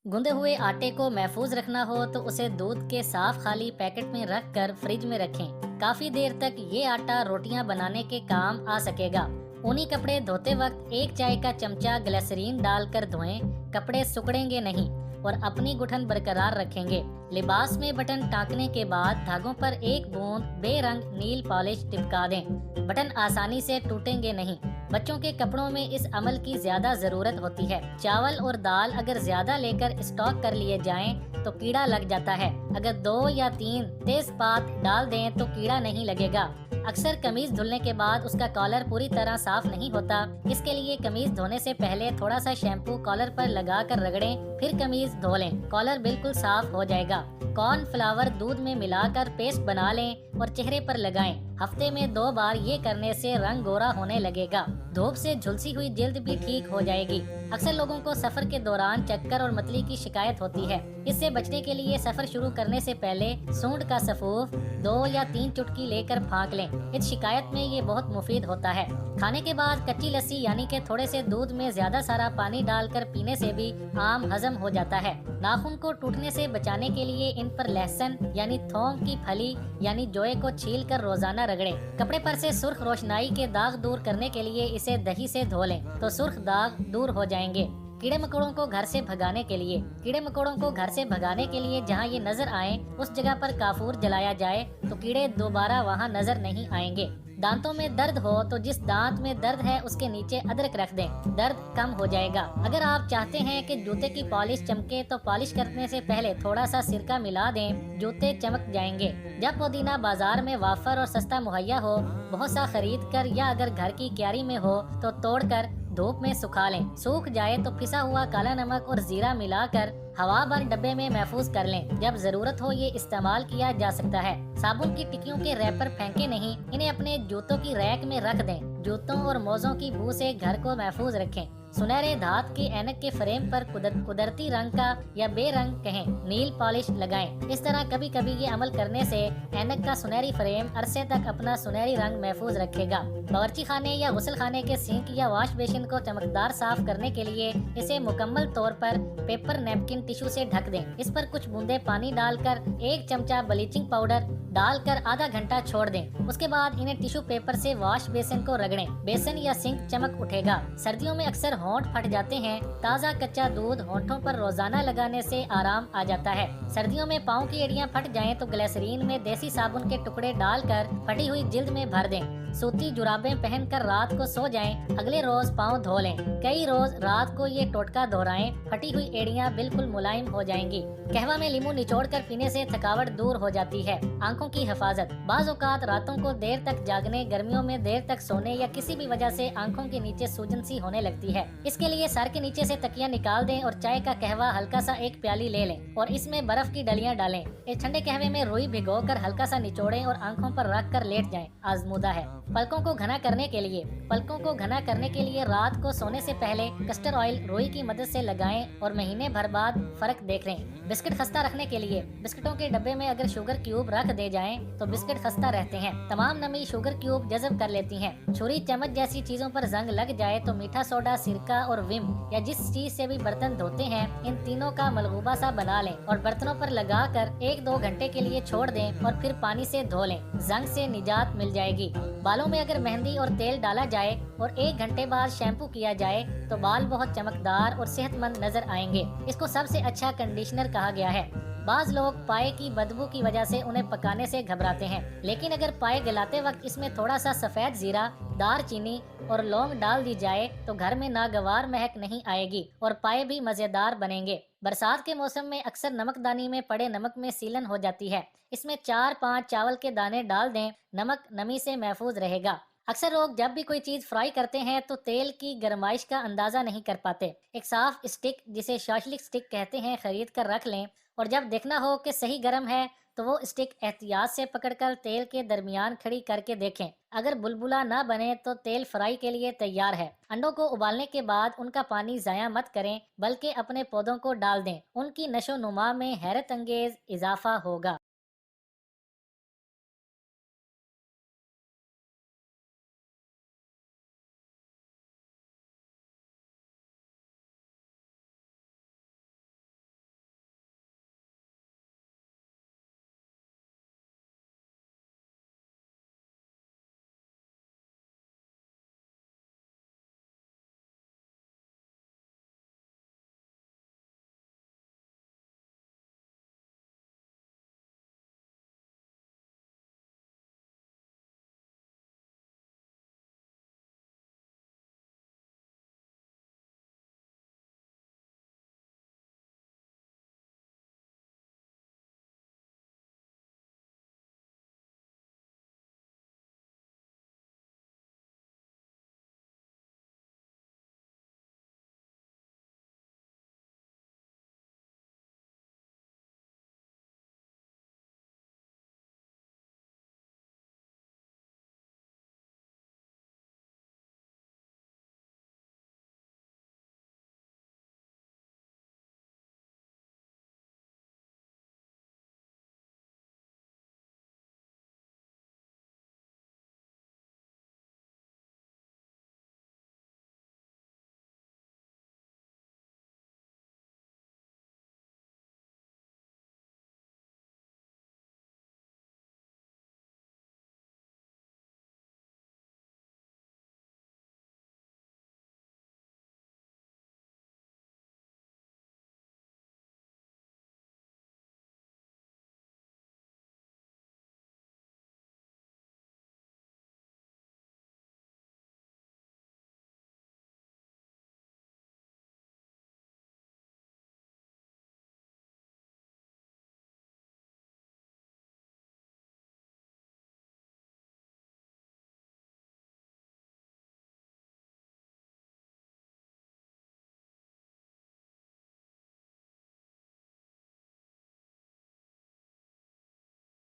गूंदे हुए आटे को महफूज रखना हो तो उसे दूध के साफ खाली पैकेट में रख कर फ्रिज में रखें। काफी देर तक ये आटा रोटियां बनाने के काम आ सकेगा। ऊनी कपड़े धोते वक्त एक चाय का चमचा ग्लिसरीन डालकर धोएं। कपड़े सिकुड़ेंगे नहीं और अपनी गुठन बरकरार रखेंगे। लिबास में बटन टाँकने के बाद धागों पर एक बूंद बेरंग नील पॉलिश चिपका दें। बटन आसानी से टूटेंगे नहीं। बच्चों के कपड़ों में इस अमल की ज्यादा जरूरत होती है। चावल और दाल अगर ज्यादा लेकर स्टॉक कर लिए जाएं तो कीड़ा लग जाता है। अगर 2 या 3 तेजपात डाल दें तो कीड़ा नहीं लगेगा। अक्सर कमीज धुलने के बाद उसका कॉलर पूरी तरह साफ नहीं होता। इसके लिए कमीज धोने से पहले थोड़ा सा शैम्पू कॉलर पर लगा कर रगड़ें, फिर कमीज धो लें। कॉलर बिल्कुल साफ हो जाएगा। कॉर्नफ्लावर दूध में मिलाकर पेस्ट बना लें और चेहरे पर लगाएं। हफ्ते में 2 बार ये करने से रंग गोरा होने लगेगा। धूप से झुलसी हुई जिल्द भी ठीक हो जाएगी। अक्सर लोगों को सफर के दौरान चक्कर और मतली की शिकायत होती है। इससे बचने के लिए सफर शुरू करने से पहले सूंड का सफूफ 2 या 3 चुटकी लेकर फाँक लें। इस शिकायत में ये बहुत मुफीद होता है। खाने के बाद कच्ची लस्सी यानी कि थोड़े से दूध में ज्यादा सारा पानी डालकर पीने से भी आम हजम हो जाता है। नाखून को टूटने से बचाने के लिए इन पर लहसुन यानी थोम की फली यानी जोए को छील कर रोजाना रगड़ें। कपड़े पर से सुर्ख रोशनाई के दाग दूर करने के लिए इसे दही से धो लें तो सुर्ख दाग दूर हो जाएंगे। कीड़े मकोड़ों को घर से भगाने के लिए जहाँ ये नजर आए उस जगह पर काफूर जलाया जाए तो कीड़े दोबारा वहाँ नजर नहीं आएंगे। दांतों में दर्द हो तो जिस दांत में दर्द है उसके नीचे अदरक रख दें, दर्द कम हो जाएगा। अगर आप चाहते हैं कि जूते की पॉलिश चमके तो पॉलिश करने से पहले थोड़ा सा सिरका मिला दें, जूते चमक जाएंगे। जब पुदीना बाजार में वाफर और सस्ता मुहैया हो, बहुत सा खरीद कर या अगर घर की क्यारी में हो तो तोड़कर धूप में सुखा लें। सूख जाए तो पिसा हुआ काला नमक और जीरा मिलाकर हवा भर डब्बे में महफूज कर लें। जब जरूरत हो ये इस्तेमाल किया जा सकता है। साबुन की टिक्कियों के रैपर फेंके नहीं, इन्हें अपने जूतों की रैक में रख दें। जूतों और मोज़ों की बू से घर को महफूज रखें। सुनहरे धात के ऐनक के फ्रेम पर कुदरती रंग का या बेरंग कहें नील पॉलिश लगाएं। इस तरह कभी कभी ये अमल करने से ऐनक का सुनहरी फ्रेम अरसे तक अपना सुनहरी रंग महफूज रखेगा। बावर्ची खाने या गुसल खाने के सिंक या वॉश बेसिन को चमकदार साफ करने के लिए इसे मुकम्मल तौर पर पेपर नैपकिन टिश्यू से ढक दें। इस पर कुछ बूंदे पानी डालकर 1 चमचा ब्लीचिंग पाउडर डालकर आधा घंटा छोड़ दें। उसके बाद इन्हें टिश्यू पेपर से वॉश बेसिन को रगड़ें। बेसिन या सिंक चमक उठेगा। सर्दियों में अक्सर होंठ फट जाते हैं। ताज़ा कच्चा दूध होंठों पर रोजाना लगाने से आराम आ जाता है। सर्दियों में पाँव की एड़ियाँ फट जाएं तो ग्लिसरीन में देसी साबुन के टुकड़े डालकर फटी हुई जिल्द में भर दें। सूती जुराबें पहनकर रात को सो जाएं। अगले रोज पाँव धो लें। कई रोज रात को ये टोटका दोहराएं। फटी हुई एड़ियाँ बिल्कुल मुलायम हो जाएंगी। कहवा में नींबू निचोड़ कर पीने से थकावट दूर हो जाती है। आंखों की हिफाजत। बाज़ औक़ात रातों को देर तक जागने, गर्मियों में देर तक सोने या किसी भी वजह से आंखों के नीचे सूजन सी होने लगती है। इसके लिए सर के नीचे से तकिया निकाल दें और चाय का कहवा हल्का सा 1 प्याली ले लें और इसमें बर्फ की डलियां डालें। इस ठंडे कहवे में रुई भिगोकर हल्का सा निचोड़ें और आंखों पर रख कर लेट जाएं। आजमूदा है। पलकों को घना करने के लिए रात को सोने से पहले कस्टर ऑयल रुई की मदद से लगाएं और महीने भर बाद फर्क देख लें। बिस्किट खस्ता रखने के लिए बिस्किटों के डब्बे में अगर शुगर क्यूब रख दे जाएं तो बिस्किट खस्ता रहते हैं। तमाम नमी शुगर क्यूब जज़ब कर लेती हैं। छुरी चम्मच जैसी चीजों पर जंग लग जाए तो मीठा सोडा, सिरका और विम या जिस चीज से भी बर्तन धोते हैं इन तीनों का मलगूबा सा बना लें और बर्तनों पर लगाकर 1-2 घंटे के लिए छोड़ दें और फिर पानी से धो लें। जंग से निजात मिल जाएगी। बालों में अगर मेहंदी और तेल डाला जाए और 1 घंटे बाद शैम्पू किया जाए तो बाल बहुत चमकदार और सेहतमंद नजर आएंगे। इसको सबसे अच्छा कंडीशनर कहा गया है। बाज लोग पाए की बदबू की वजह से उन्हें पकाने से घबराते हैं, लेकिन अगर पाए गलाते वक्त इसमें थोड़ा सा सफेद जीरा, दारचीनी और लौंग डाल दी जाए तो घर में नागवार महक नहीं आएगी और पाए भी मजेदार बनेंगे। बरसात के मौसम में अक्सर नमकदानी में पड़े नमक में सीलन हो जाती है। इसमें 4-5 चावल के दाने डाल दें। नमक नमी से महफूज रहेगा। अक्सर लोग जब भी कोई चीज फ्राई करते हैं तो तेल की गरमाइश का अंदाजा नहीं कर पाते। एक साफ स्टिक जिसे शाशलिक स्टिक कहते हैं खरीद कर रख लें और जब देखना हो कि सही गर्म है तो वो स्टिक एहतियात से पकड़कर तेल के दरमियान खड़ी करके देखें। अगर बुलबुला ना बने तो तेल फ्राई के लिए तैयार है। अंडों को उबालने के बाद उनका पानी ज़ाया मत करें बल्कि अपने पौधों को डाल दें। उनकी नशो नुमा में हैरत अंगेज इजाफा होगा।